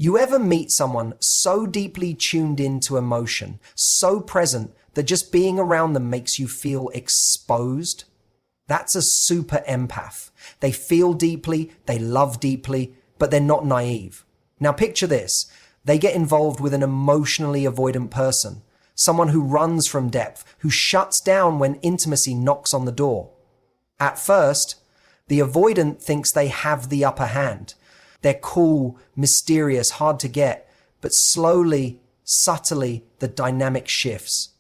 You ever meet someone so deeply tuned into emotion, so present that just being around them makes you feel exposed? That's a super empath. They feel deeply, they love deeply, but they're not naive. Now picture this. They get involved with an emotionally avoidant person, someone who runs from depth, who shuts down when intimacy knocks on the door. At first, the avoidant thinks they have the upper hand. They're cool, mysterious, hard to get, but slowly, subtly, the dynamic shifts.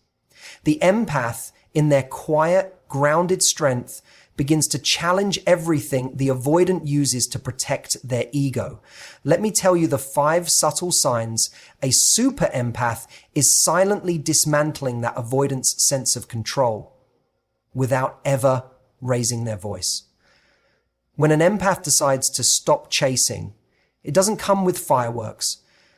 The empath, in their quiet, grounded strength, begins to challenge everything the avoidant uses to protect their ego. Let me tell you the 5 subtle signs a super empath is silently dismantling that avoidant's sense of control without ever raising their voice. When an empath decides to stop chasing, it doesn't come with fireworks.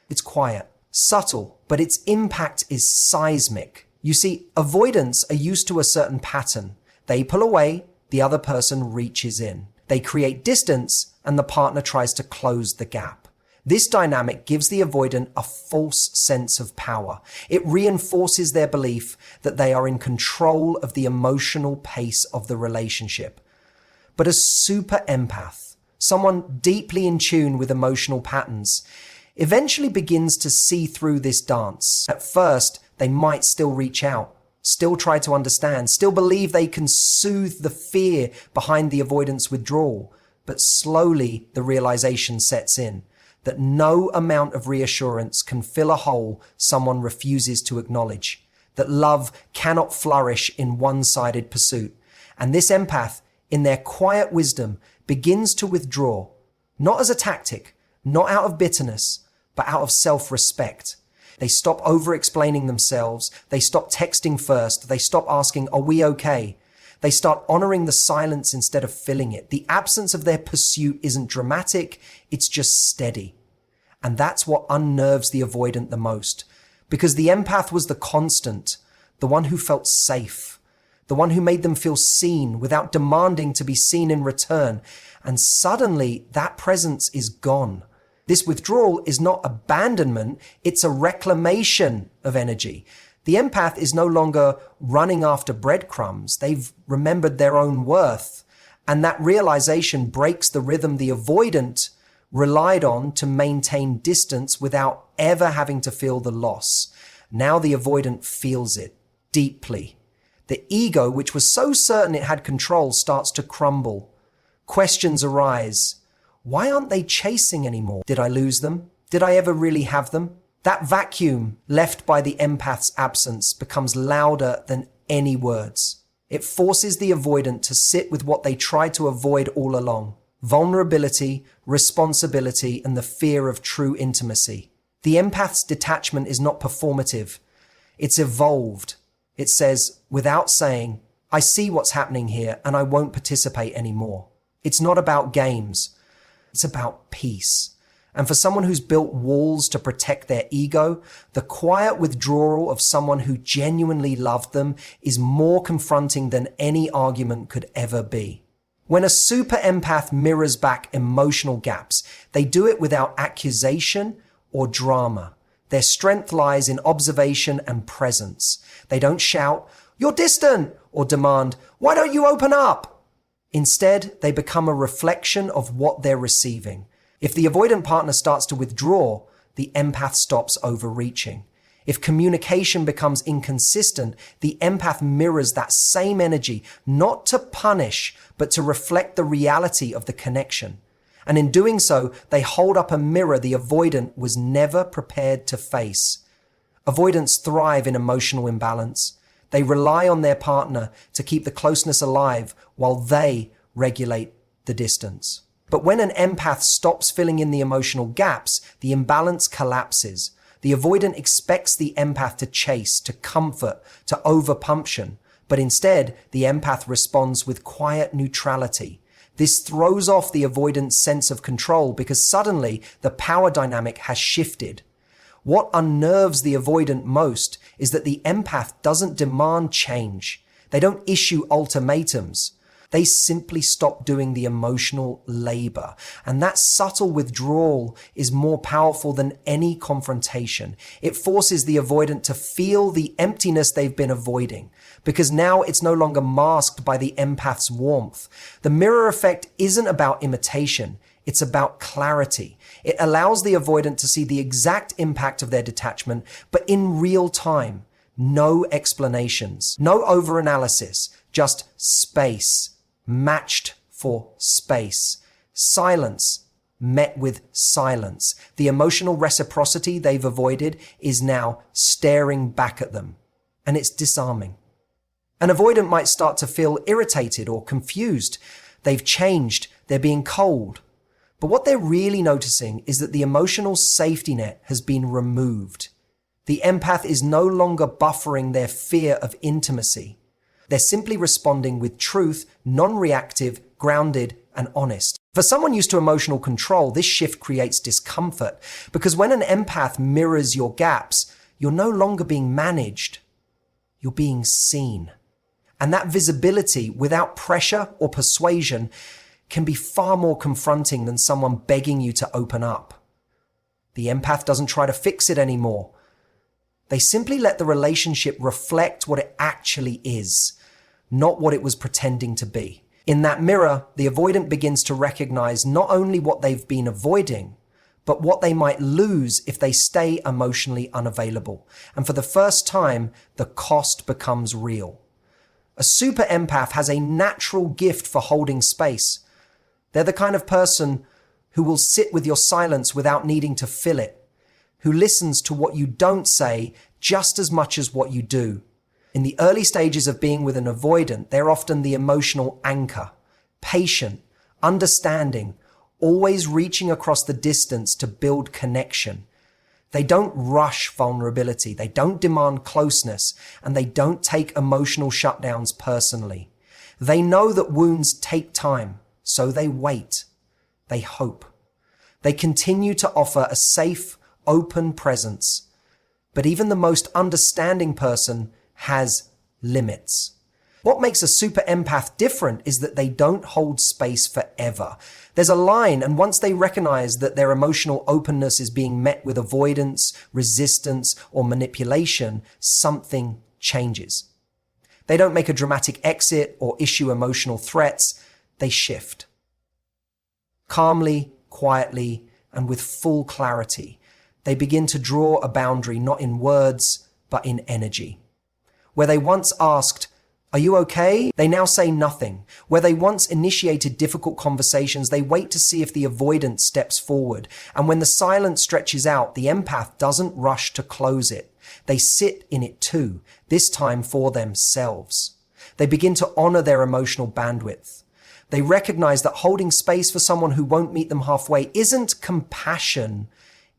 It's quiet, subtle, but its impact is seismic. You see, avoidants are used to a certain pattern. They pull away, the other person reaches in. They create distance, and the partner tries to close the gap. This dynamic gives the avoidant a false sense of power. It reinforces their belief that they are in control of the emotional pace of the relationship. But a super empath, someone deeply in tune with emotional patterns, eventually begins to see through this dance. At first, they might still reach out, still try to understand, still believe they can soothe the fear behind the avoidance withdrawal. But slowly the realization sets in that no amount of reassurance can fill a hole someone refuses to acknowledge, that love cannot flourish in one-sided pursuit. And this empath, in their quiet wisdom, begins to withdraw, not as a tactic, not out of bitterness, but out of self-respect. They stop over-explaining themselves. They stop texting first. They stop asking, "Are we okay?" They start honoring the silence instead of filling it. The absence of their pursuit isn't dramatic, it's just steady. And that's what unnerves the avoidant the most, because the empath was the constant, the one who felt safe, the one who made them feel seen without demanding to be seen in return. And suddenly that presence is gone. This withdrawal is not abandonment, it's a reclamation of energy. The empath is no longer running after breadcrumbs. They've remembered their own worth. And that realization breaks the rhythm the avoidant relied on to maintain distance without ever having to feel the loss. Now the avoidant feels it deeply. The ego, which was so certain it had control, starts to crumble. Questions arise. Why aren't they chasing anymore? Did I lose them? Did I ever really have them? That vacuum left by the empath's absence becomes louder than any words. It forces the avoidant to sit with what they tried to avoid all along: vulnerability, responsibility, and the fear of true intimacy. The empath's detachment is not performative. It's evolved. It says, without saying, "I see what's happening here and I won't participate anymore." It's not about games. It's about peace. And for someone who's built walls to protect their ego, the quiet withdrawal of someone who genuinely loved them is more confronting than any argument could ever be. When a super empath mirrors back emotional gaps, they do it without accusation or drama. Their strength lies in observation and presence. They don't shout, "You're distant," or demand, "Why don't you open up?" Instead, they become a reflection of what they're receiving. If the avoidant partner starts to withdraw, the empath stops overreaching. If communication becomes inconsistent, the empath mirrors that same energy, not to punish, but to reflect the reality of the connection. And in doing so, they hold up a mirror the avoidant was never prepared to face. Avoidants thrive in emotional imbalance. They rely on their partner to keep the closeness alive while they regulate the distance. But when an empath stops filling in the emotional gaps, the imbalance collapses. The avoidant expects the empath to chase, to comfort, to overpunction. But instead, the empath responds with quiet neutrality. This throws off the avoidant's sense of control because suddenly the power dynamic has shifted. What unnerves the avoidant most is that the empath doesn't demand change. They don't issue ultimatums. They simply stop doing the emotional labor. And that subtle withdrawal is more powerful than any confrontation. It forces the avoidant to feel the emptiness they've been avoiding, because now it's no longer masked by the empath's warmth. The mirror effect isn't about imitation. It's about clarity. It allows the avoidant to see the exact impact of their detachment, but in real time. No explanations, no overanalysis, just space, matched for space. Silence met with silence. The emotional reciprocity they've avoided is now staring back at them, and it's disarming. An avoidant might start to feel irritated or confused. They've changed, they're being cold. But what they're really noticing is that the emotional safety net has been removed. The empath is no longer buffering their fear of intimacy. They're simply responding with truth, non-reactive, grounded, and honest. For someone used to emotional control, this shift creates discomfort, because when an empath mirrors your gaps, you're no longer being managed. You're being seen. And that visibility, without pressure or persuasion, can be far more confronting than someone begging you to open up. The empath doesn't try to fix it anymore. They simply let the relationship reflect what it actually is, not what it was pretending to be. In that mirror, the avoidant begins to recognize not only what they've been avoiding, but what they might lose if they stay emotionally unavailable. And for the first time, the cost becomes real. A super empath has a natural gift for holding space. They're the kind of person who will sit with your silence without needing to fill it, who listens to what you don't say just as much as what you do. In the early stages of being with an avoidant, they're often the emotional anchor, patient, understanding, always reaching across the distance to build connection. They don't rush vulnerability, they don't demand closeness, and they don't take emotional shutdowns personally. They know that wounds take time, so they wait. They hope. They continue to offer a safe, open presence. But even the most understanding person has limits. What makes a super empath different is that they don't hold space forever. There's a line, and once they recognize that their emotional openness is being met with avoidance, resistance, or manipulation, something changes. They don't make a dramatic exit or issue emotional threats. They shift. Calmly, quietly, and with full clarity, they begin to draw a boundary not in words, but in energy. Where they once asked, "Are you okay?" they now say nothing. Where they once initiated difficult conversations, they wait to see if the avoidant steps forward. And when the silence stretches out, the empath doesn't rush to close it. They sit in it too, this time for themselves. They begin to honor their emotional bandwidth. They recognize that holding space for someone who won't meet them halfway isn't compassion,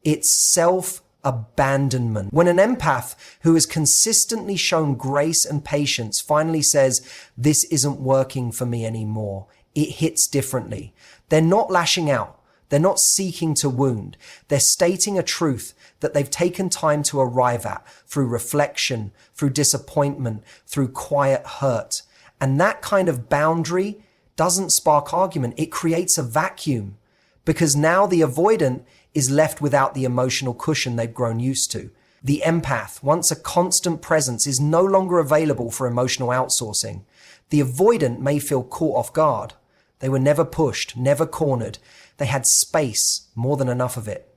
it's self-abandonment. When an empath who has consistently shown grace and patience finally says, "This isn't working for me anymore," it hits differently. They're not lashing out. They're not seeking to wound. They're stating a truth that they've taken time to arrive at through reflection, through disappointment, through quiet hurt. And that kind of boundary doesn't spark argument. It creates a vacuum, because now the avoidant is left without the emotional cushion they've grown used to. The empath, once a constant presence, is no longer available for emotional outsourcing. The avoidant may feel caught off guard. They were never pushed, never cornered. They had space, more than enough of it.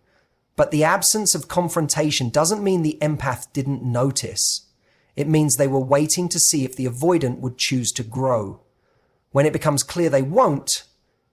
But the absence of confrontation doesn't mean the empath didn't notice. It means they were waiting to see if the avoidant would choose to grow. When it becomes clear they won't,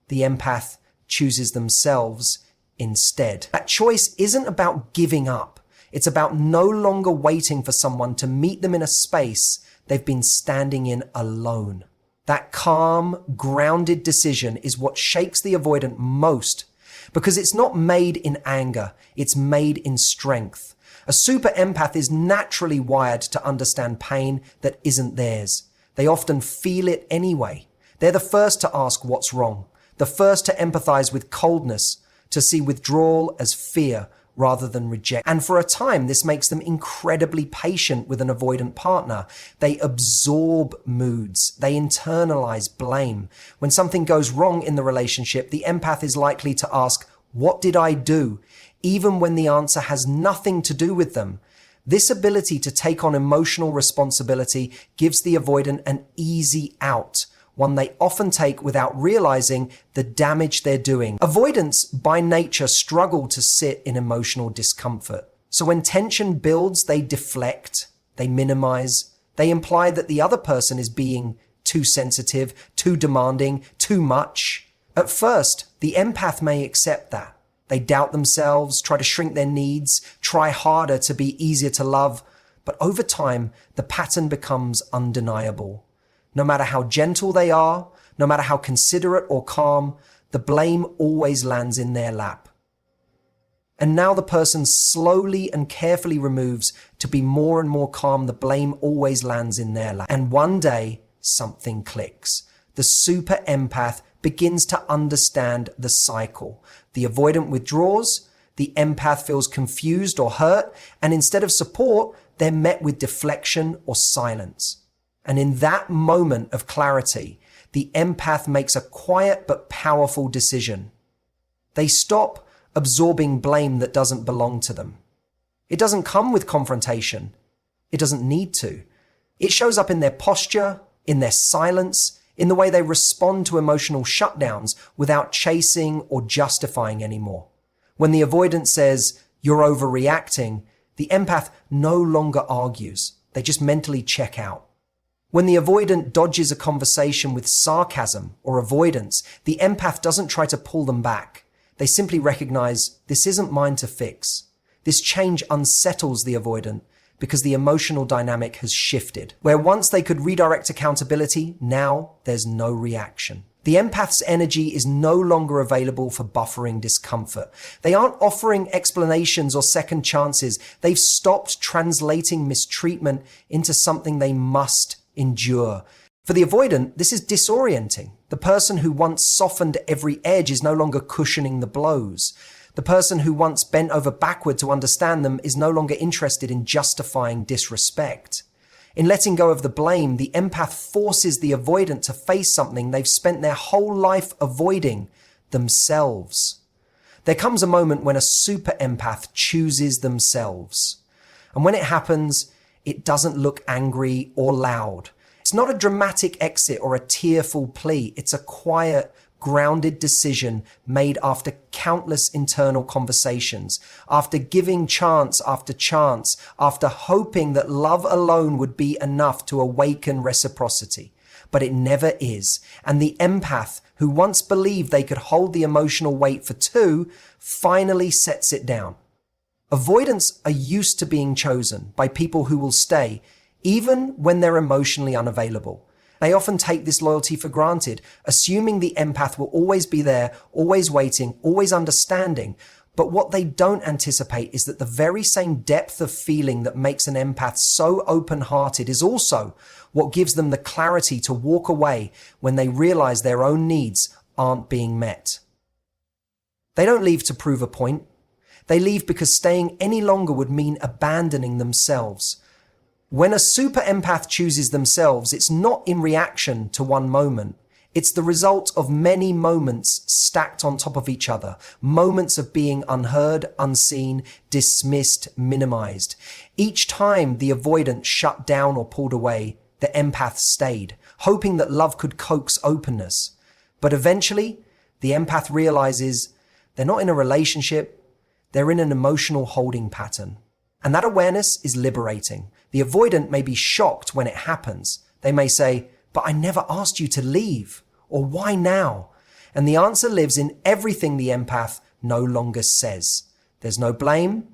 the empath chooses themselves instead. That choice isn't about giving up. It's about no longer waiting for someone to meet them in a space they've been standing in alone. That calm, grounded decision is what shakes the avoidant most, because it's not made in anger, it's made in strength. A super empath is naturally wired to understand pain that isn't theirs. They often feel it anyway. They're the first to ask what's wrong, the first to empathize with coldness, to see withdrawal as fear rather than reject. And for a time, this makes them incredibly patient with an avoidant partner. They absorb moods. They internalize blame. When something goes wrong in the relationship, the empath is likely to ask, "What did I do?" even when the answer has nothing to do with them. This ability to take on emotional responsibility gives the avoidant an easy out, one they often take without realizing the damage they're doing. Avoidants, by nature, struggle to sit in emotional discomfort. So when tension builds, they deflect, they minimize, they imply that the other person is being too sensitive, too demanding, too much. At first, the empath may accept that. They doubt themselves, try to shrink their needs, try harder to be easier to love. But over time, the pattern becomes undeniable. No matter how gentle they are, no matter how considerate or calm, the blame always lands in their lap. And now the person slowly and carefully removes to be more and more calm. The blame always lands in their lap. And one day, something clicks. The super empath begins to understand the cycle. The avoidant withdraws, the empath feels confused or hurt, and instead of support, they're met with deflection or silence. And in that moment of clarity, the empath makes a quiet but powerful decision. They stop absorbing blame that doesn't belong to them. It doesn't come with confrontation. It doesn't need to. It shows up in their posture, in their silence, in the way they respond to emotional shutdowns without chasing or justifying anymore. When the avoidant says, "You're overreacting," the empath no longer argues. They just mentally check out. When the avoidant dodges a conversation with sarcasm or avoidance, the empath doesn't try to pull them back. They simply recognize, "This isn't mine to fix." This change unsettles the avoidant because the emotional dynamic has shifted. Where once they could redirect accountability, now there's no reaction. The empath's energy is no longer available for buffering discomfort. They aren't offering explanations or second chances. They've stopped translating mistreatment into something they must endure. For the avoidant, this is disorienting. The person who once softened every edge is no longer cushioning the blows. The person who once bent over backward to understand them is no longer interested in justifying disrespect. In letting go of the blame, the empath forces the avoidant to face something they've spent their whole life avoiding: themselves. There comes a moment when a super empath chooses themselves. And when it happens, it doesn't look angry or loud. It's not a dramatic exit or a tearful plea. It's a quiet, grounded decision made after countless internal conversations, after giving chance after chance, after hoping that love alone would be enough to awaken reciprocity. But it never is. And the empath, who once believed they could hold the emotional weight for two, finally sets it down. Avoidants are used to being chosen by people who will stay, even when they're emotionally unavailable. They often take this loyalty for granted, assuming the empath will always be there, always waiting, always understanding. But what they don't anticipate is that the very same depth of feeling that makes an empath so open-hearted is also what gives them the clarity to walk away when they realize their own needs aren't being met. They don't leave to prove a point. They leave because staying any longer would mean abandoning themselves. When a super empath chooses themselves, it's not in reaction to one moment. It's the result of many moments stacked on top of each other. Moments of being unheard, unseen, dismissed, minimized. Each time the avoidant shut down or pulled away, the empath stayed, hoping that love could coax openness. But eventually, the empath realizes they're not in a relationship, they're in an emotional holding pattern. And that awareness is liberating. The avoidant may be shocked when it happens. They may say, "But I never asked you to leave," or "Why now?" And the answer lives in everything the empath no longer says. There's no blame,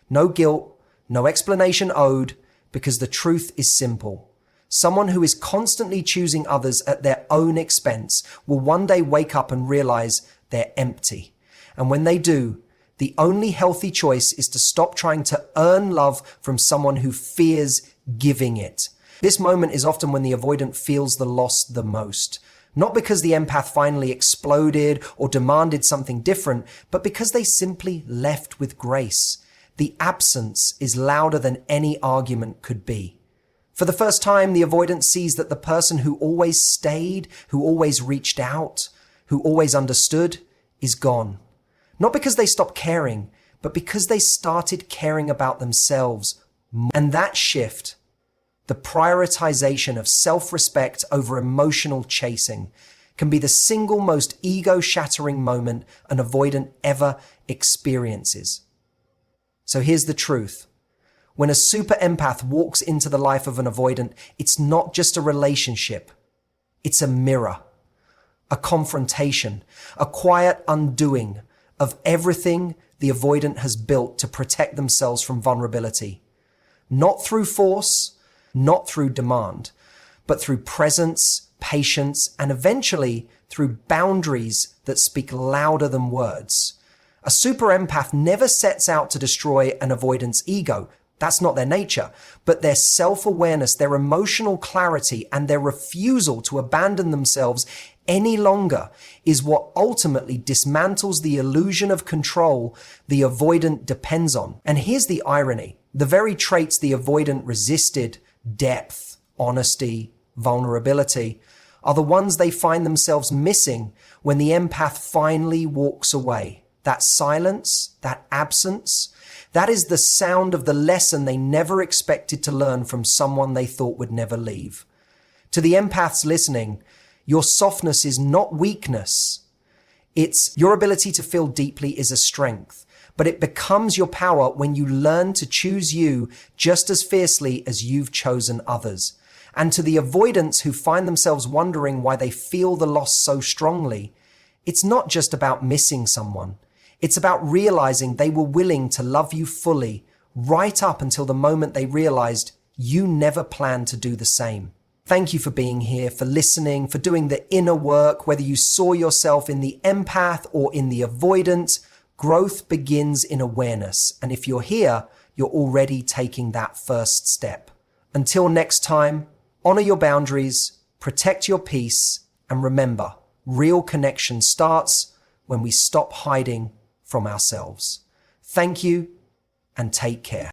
no guilt, no explanation owed, because the truth is simple. Someone who is constantly choosing others at their own expense will one day wake up and realize they're empty. And when they do, the only healthy choice is to stop trying to earn love from someone who fears giving it. This moment is often when the avoidant feels the loss the most. Not because the empath finally exploded or demanded something different, but because they simply left with grace. The absence is louder than any argument could be. For the first time, the avoidant sees that the person who always stayed, who always reached out, who always understood, is gone. Not because they stopped caring, but because they started caring about themselves. And that shift, the prioritization of self-respect over emotional chasing, can be the single most ego-shattering moment an avoidant ever experiences. So here's the truth. When a super empath walks into the life of an avoidant, it's not just a relationship. It's a mirror, a confrontation, a quiet undoing of everything the avoidant has built to protect themselves from vulnerability. Not through force, not through demand, but through presence, patience, and eventually through boundaries that speak louder than words. A super empath never sets out to destroy an avoidant's ego. That's not their nature, but their self-awareness, their emotional clarity, and their refusal to abandon themselves any longer is what ultimately dismantles the illusion of control the avoidant depends on. And here's the irony. The very traits the avoidant resisted, depth, honesty, vulnerability, are the ones they find themselves missing when the empath finally walks away. That silence, that absence, that is the sound of the lesson they never expected to learn from someone they thought would never leave. To the empaths listening, your softness is not weakness. It's your ability to feel deeply is a strength, but it becomes your power when you learn to choose you just as fiercely as you've chosen others. And to the avoidants who find themselves wondering why they feel the loss so strongly, it's not just about missing someone. It's about realizing they were willing to love you fully right up until the moment they realized you never planned to do the same. Thank you for being here, for listening, for doing the inner work, whether you saw yourself in the empath or in the avoidant. Growth begins in awareness. And if you're here, you're already taking that first step. Until next time, honor your boundaries, protect your peace, and remember, real connection starts when we stop hiding from ourselves. Thank you and take care.